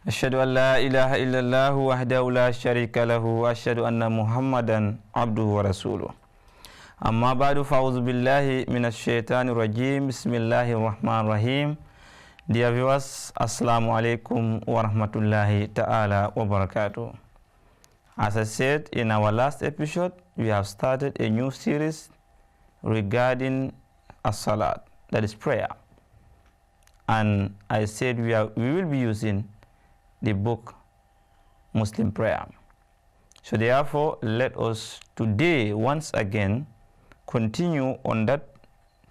أشهد أن لا إله إلا الله وحده لا شريك له وأشهد أن محمدا عبده ورسوله أما بعد فأعوذ بالله من الشيطان الرجيم بسم الله الرحمن الرحيم. Dear viewers, Assalamu alaikum wa rahmatullahi ta'ala wa barakatuh. As I said in our last episode, we have started a new series regarding as-salat, that is prayer. And I said we will be using the book Muslim Prayer. So therefore, let us today once again continue on that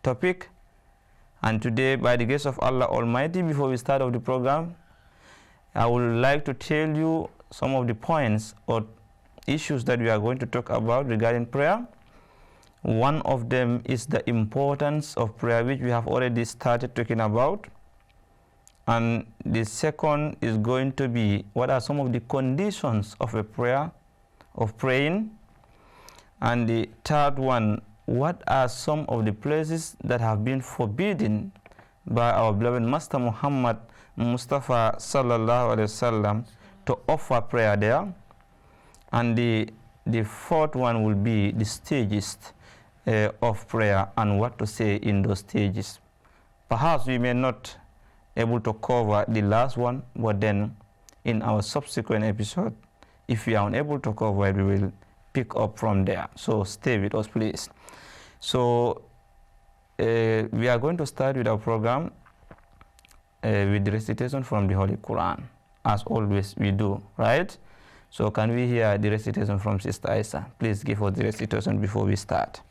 topic. And today, by the grace of Allah Almighty, before we start off the program, I would like to tell you some of the points or issues that we are going to talk about regarding prayer. One of them is the importance of prayer, which we have already started talking about. And the second is going to be what are some of the conditions of a prayer, of praying. And the third one, what are some of the places that have been forbidden by our beloved Master Muhammad Mustafa sallallahu alaihi wasallam to offer prayer there. And the fourth one will be the stages of prayer and what to say in those stages. Perhaps we may not able to cover the last one, but then in our subsequent episode, if we are unable to cover it, we will pick up from there. So stay with us, please. So we are going to start with our program with the recitation from the Holy Quran, as always we do, right? So can we hear the recitation from Sister Isa? Please give us the recitation before we start.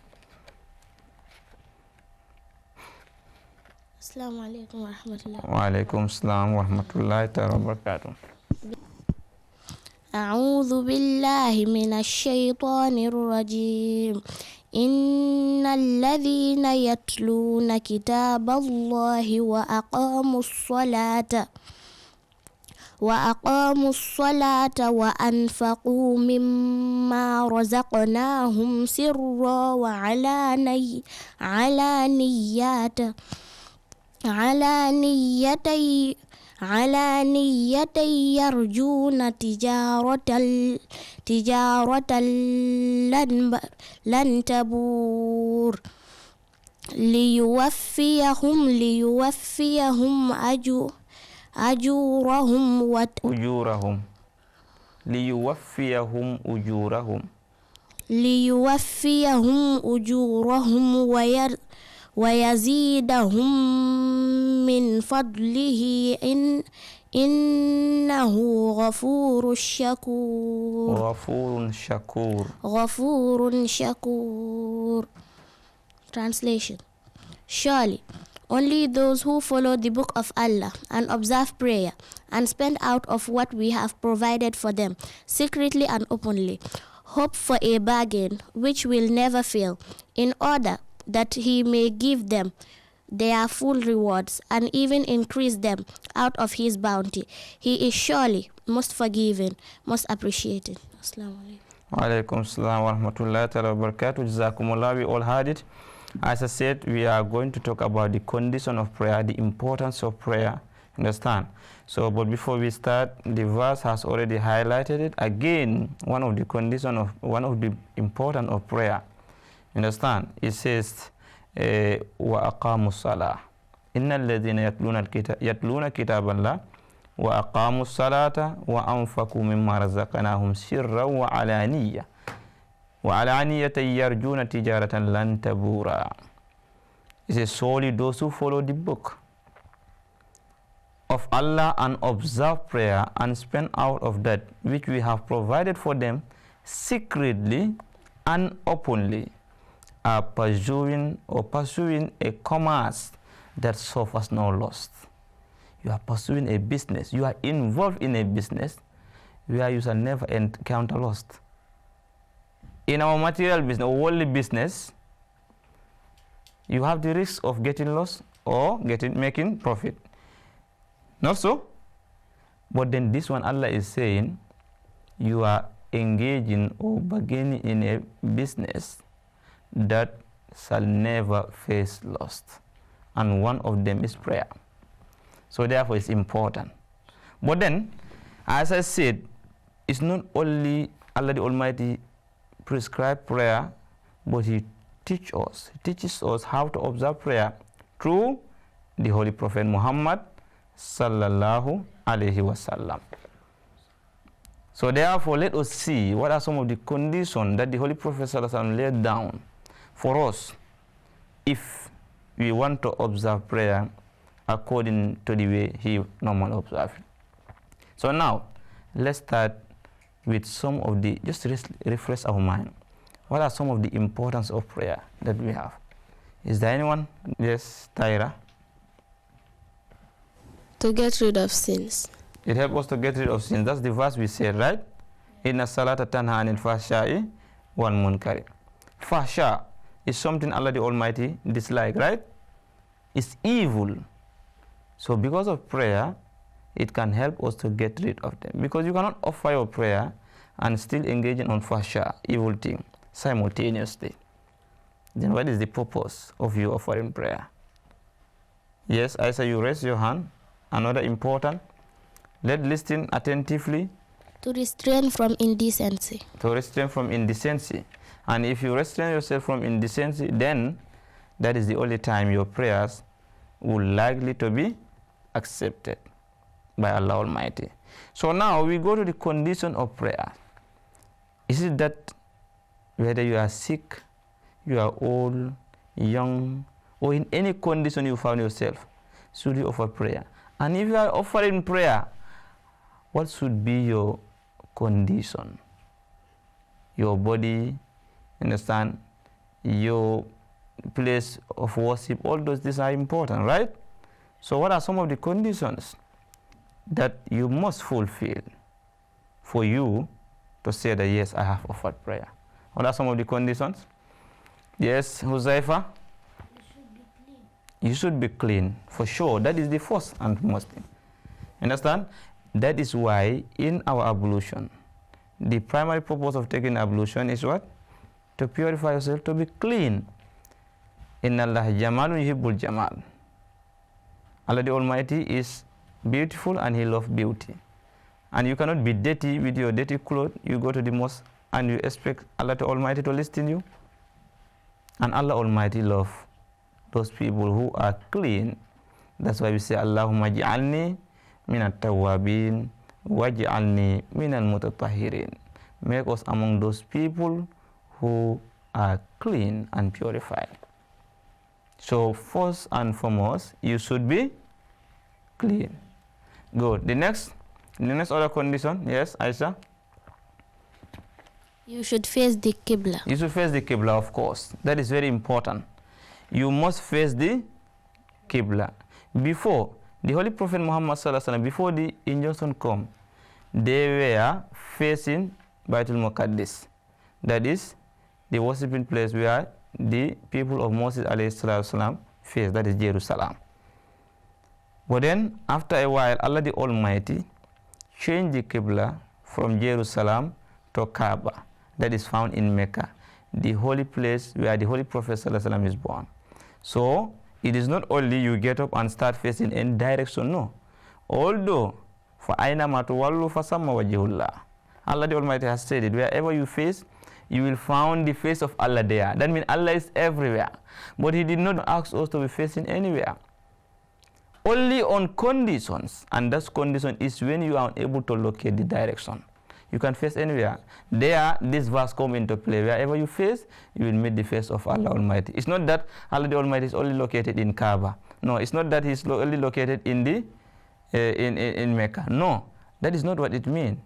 Assalamu alaikum wa rahmatullahi Wa alaikum assalam wa rahmatullahi wa barakatuh. أعوذ بالله من الشيطان الرجيم إن الذين يتلون كتاب الله وأقاموا الصلاة وأنفقوا مما رزقناهم سرا على نيتي يرجون تجارة لن تبور ليوفيهم أجورهم ويزيدهم من فضله إنه غفور شكور. Translation. Surely, only those who follow the book of Allah and observe prayer and spend out of what we have provided for them, secretly and openly, hope for a bargain which will never fail, in order that He may give them their full rewards and even increase them out of His bounty. He is surely most forgiving, most appreciating. Assalamu alaikum. Wa alaikum assalam wa rahmatullahi wa barakatuh. Jazakumullah, we all heard it. As I said, we are going to talk about the condition of prayer, the importance of prayer. Understand? So, but before we start, the verse has already highlighted it. Again, one of the importance of prayer. Understand? It says, وَأَقَامُوا الصَّلَاةَ إِنَّ الَّذِينَ يَتْلُونَ كِتَابَ اللَّهِ وَأَقَامُوا الصَّلَاةَ وَأَنْفَقُوا مِمَّا رَزَقْنَاهُمْ سِرًّا وَعَلَانِيَةً يَرْجُونَ تِجَارَةً لَنْ تَبُورَ. It says, solely those who follow the book of Allah and observe prayer and spend out of that which we have provided for them secretly and openly, are pursuing a commerce that suffers no loss. You are pursuing a business. You are involved in a business where you shall never encounter loss. In our material business, or worldly business, you have the risk of getting lost or making profit. Not so? But then this one, Allah is saying, you are engaging or beginning in a business that shall never face loss. And one of them is prayer. So therefore it's important. But then As I said, it's not only Allah the Almighty prescribed prayer, but He teaches us how to observe prayer through the Holy Prophet Muhammad sallallahu alaihi wasallam. So therefore, let us see what are some of the conditions that the Holy Prophet sallallahu alaihi wasallam laid down for us if we want to observe prayer according to the way he normally observed. So now, let's start with some of the, just refresh our mind. What are some of the importance of prayer that we have? Is there anyone? Yes, Tyra? To get rid of sins. It helps us to get rid of sins. That's the verse we said, right? Inna salata tanha anil fahsha'i wal munkari. Fahsha is something Allah the Almighty dislike, right? It's evil. So because of prayer, it can help us to get rid of them. Because you cannot offer your prayer and still engaging on fahsha, evil thing, simultaneously. Then what is the purpose of you offering prayer? Yes, I say you raise your hand. Another important. Let's listen attentively. To restrain from indecency. To restrain from indecency. And if you restrain yourself from indecency, then that is the only time your prayers will likely to be accepted by Allah Almighty. So now we go to the condition of prayer. Is it that whether you are sick, you are old, young, or in any condition you found yourself, should you offer prayer? And if you are offering prayer, what should be your condition? Your body, understand? Your place of worship, all those things are important, right? So what are some of the conditions that you must fulfill for you to say that, yes, I have offered prayer? What are some of the conditions? Yes, Huzaifa? You should be clean, for sure. That is the first and most thing. Understand? That is why in our ablution, the primary purpose of taking ablution is what? To purify yourself, to be clean. Inna Allah jamalun yuhibbul jamal. Allah the Almighty is beautiful and He loves beauty. And you cannot be dirty with your dirty clothes. You go to the mosque and you expect Allah the Almighty to listen you. And Allah Almighty loves those people who are clean. That's why we say, Allahumma ja'alni minat tawabin waj'alni minal mutatahhirin. Make us among those people who are clean and purified. So first and foremost, you should be clean. Good. The next other condition, yes, Aisha? You should face the Qibla. You should face the Qibla, of course. That is very important. You must face the Qibla. Before, the Holy Prophet Muhammad sallallahu alaihi wasallam, before the injunction come, they were facing Baitul Muqaddis. That is the worshiping place where the people of Moses alayhi salatu face, that is Jerusalem. But then, after a while, Allah the Almighty changed the Qibla from Jerusalem to Kaaba, that is found in Mecca, the holy place where the Holy Prophet sallallahu alaihi wasallam is born. So, it is not only you get up and start facing any direction, no. Although, for aina matuwallu fasamma wajhullah, Allah the Almighty has said it, wherever you face, you will find the face of Allah there. That means Allah is everywhere. But He did not ask us to be facing anywhere. Only on conditions, and that condition is when you are unable to locate the direction. You can face anywhere. There, this verse come into play. Wherever you face, you will meet the face of Allah Almighty. It's not that Allah the Almighty is only located in Kaaba. No, it's not that He's only located in the in Mecca. No, that is not what it means.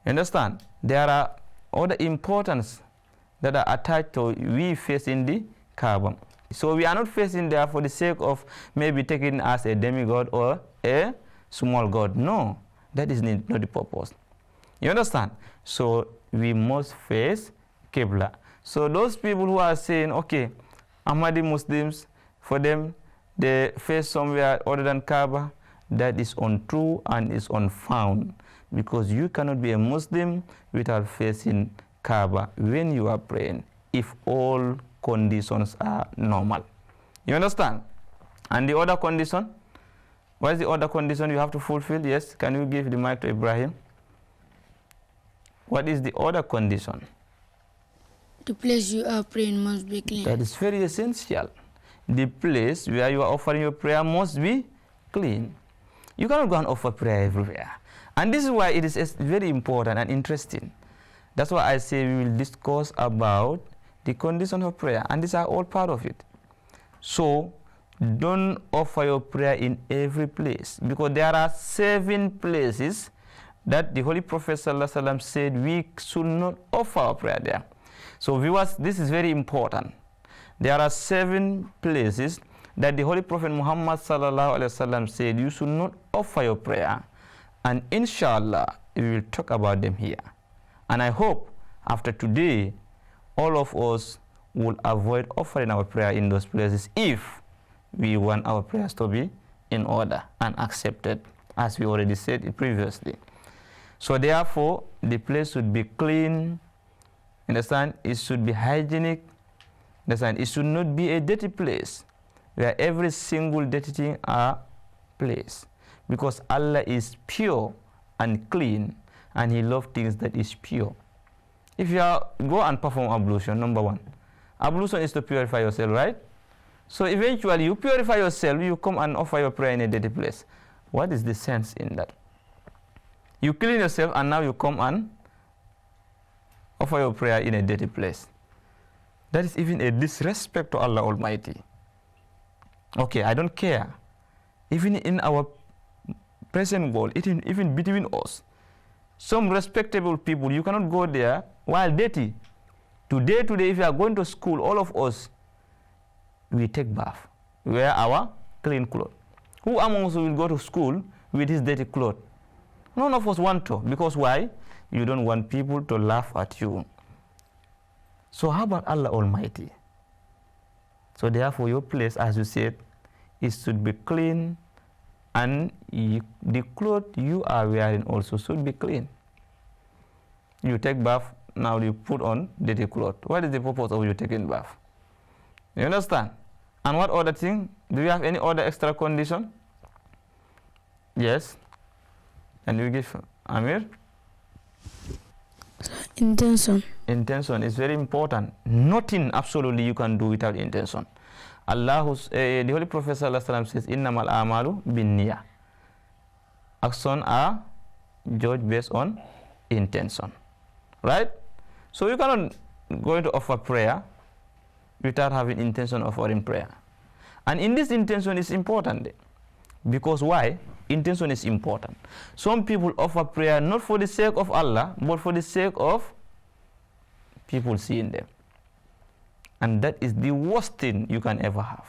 You understand? There are other importance that are attached to we facing the Kaaba. So we are not facing there for the sake of maybe taking as a demigod or a small god. No, that is not the purpose. You understand? So we must face Qibla. So those people who are saying, okay, Ahmadi Muslims, for them, they face somewhere other than Kaaba, that is untrue and is unfound. Because you cannot be a Muslim without facing Kaaba when you are praying, if all conditions are normal. You understand? And the other condition, What is the other condition you have to fulfill? Yes, can you give the mic to Ibrahim? What is the other condition? The place you are praying must be clean. That is very essential. The place where you are offering your prayer must be clean. You cannot go and offer prayer everywhere. And this is why it is very important and interesting. That's why I say we will discuss about the condition of prayer, and these are all part of it. So don't offer your prayer in every place, because there are 7 places that the Holy Prophet ﷺ said we should not offer our prayer there. So viewers, this is very important. There are 7 places that the Holy Prophet Muhammad ﷺ said you should not offer your prayer, and inshallah we will talk about them here. And I hope after today all of us will avoid offering our prayer in those places if we want our prayers to be in order and accepted, as we already said it previously. So therefore the place should be clean, understand? It should be hygienic, understand? It should not be a dirty place where every single dirty thing are placed, because Allah is pure and clean, and He loves things that is pure. If you go and perform ablution, number 1, ablution is to purify yourself, right? So eventually you purify yourself, you come and offer your prayer in a dirty place. What is the sense in that? You clean yourself and now you come and offer your prayer in a dirty place. That is even a disrespect to Allah Almighty. Okay, I don't care. Even in our present world, even between us, some respectable people, you cannot go there while dirty. Today, if you are going to school, all of us, we take bath, wear our clean clothes. Who among us will go to school with his dirty clothes? None of us want to, because why? You don't want people to laugh at you. So how about Allah Almighty? So therefore your place, as you said, it should be clean, and the clothes you are wearing also should be clean. You take bath, now you put on dirty clothes. What is the purpose of you taking bath? You understand? And what other thing? Do you have any other extra condition? Yes? And you give Amir? Intention. Intention is very important. Nothing absolutely you can do without intention. The Holy Prophet ﷺ says, Innamal amalu bin niyyah. Actions are judged based on intention. Right? So you cannot go to offer prayer without having intention of offering prayer. And in this intention is important. Because why? Intention is important. Some people offer prayer not for the sake of Allah, but for the sake of people seeing them. And that is the worst thing you can ever have.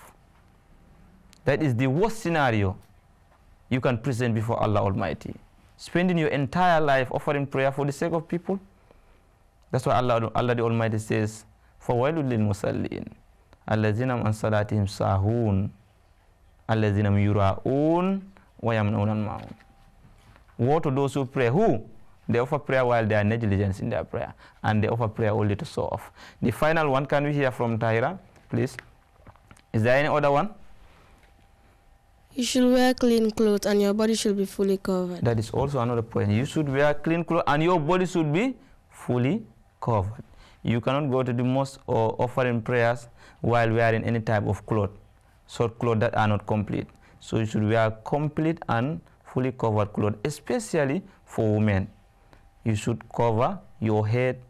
That is the worst scenario you can present before Allah Almighty. Spending your entire life offering prayer for the sake of people. That's why Allah the Almighty says, فَوَيْلٌ لِلْمُصَلِّينَ الَّذِينَ عَنْ صَلَاتِهِمْ سَاهُونَ الَّذِينَ يُرَاءُونَ وَيَمْنَعُونَ الْمَاعُونَ. Woe to those who pray. Who? They offer prayer while they are negligent in their prayer, and they offer prayer only to show off. The final one, can we hear from Tahira, please? Is there any other one? You should wear clean clothes and your body should be fully covered. That is also another point. You should wear clean clothes and your body should be fully covered. You cannot go to the mosque or offering prayers while wearing any type of cloth, short clothes that are not complete. So you should wear complete and fully covered clothes, especially for women. You should cover your head,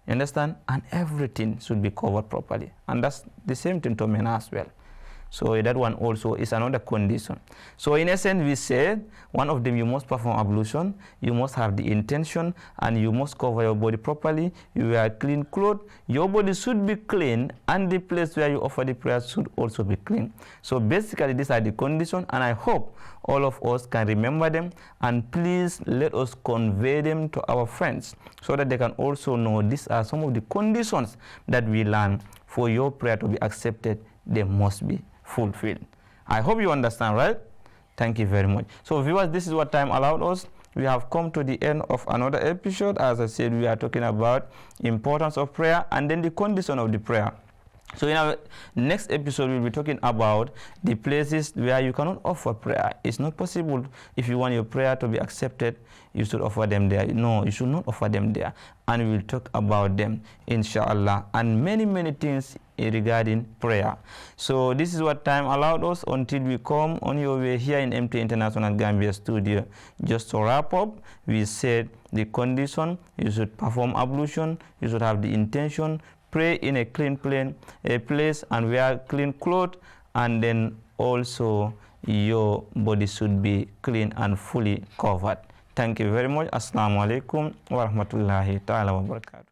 understand? And everything should be covered properly. And that's the same thing to men as well. So that one also is another condition. So in essence, we said one of them, you must perform ablution, you must have the intention, and you must cover your body properly. You wear clean clothes. Your body should be clean, and the place where you offer the prayer should also be clean. So basically, these are the conditions, and I hope all of us can remember them. And please let us convey them to our friends so that they can also know these are some of the conditions that we learn for your prayer to be accepted. They must be fulfilled. I hope you understand, right? Thank you very much. So viewers, this is what time allowed us. We have come to the end of another episode. As I said, we are talking about importance of prayer and then the condition of the prayer. So in our next episode, we'll be talking about the places where you cannot offer prayer. It's not possible. If you want your prayer to be accepted, you should offer them there. No, you should not offer them there. And we'll talk about them, inshallah, and many, many things regarding prayer. So this is what time allowed us until we come on your way here in MTA International Gambia Studio. Just to wrap up, we said the condition: you should perform ablution, you should have the intention, pray in a clean place and wear clean clothes, and then also your body should be clean and fully covered. Thank you very much. Assalamu alaikum wa rahmatullahi ta'ala wa barakatuh.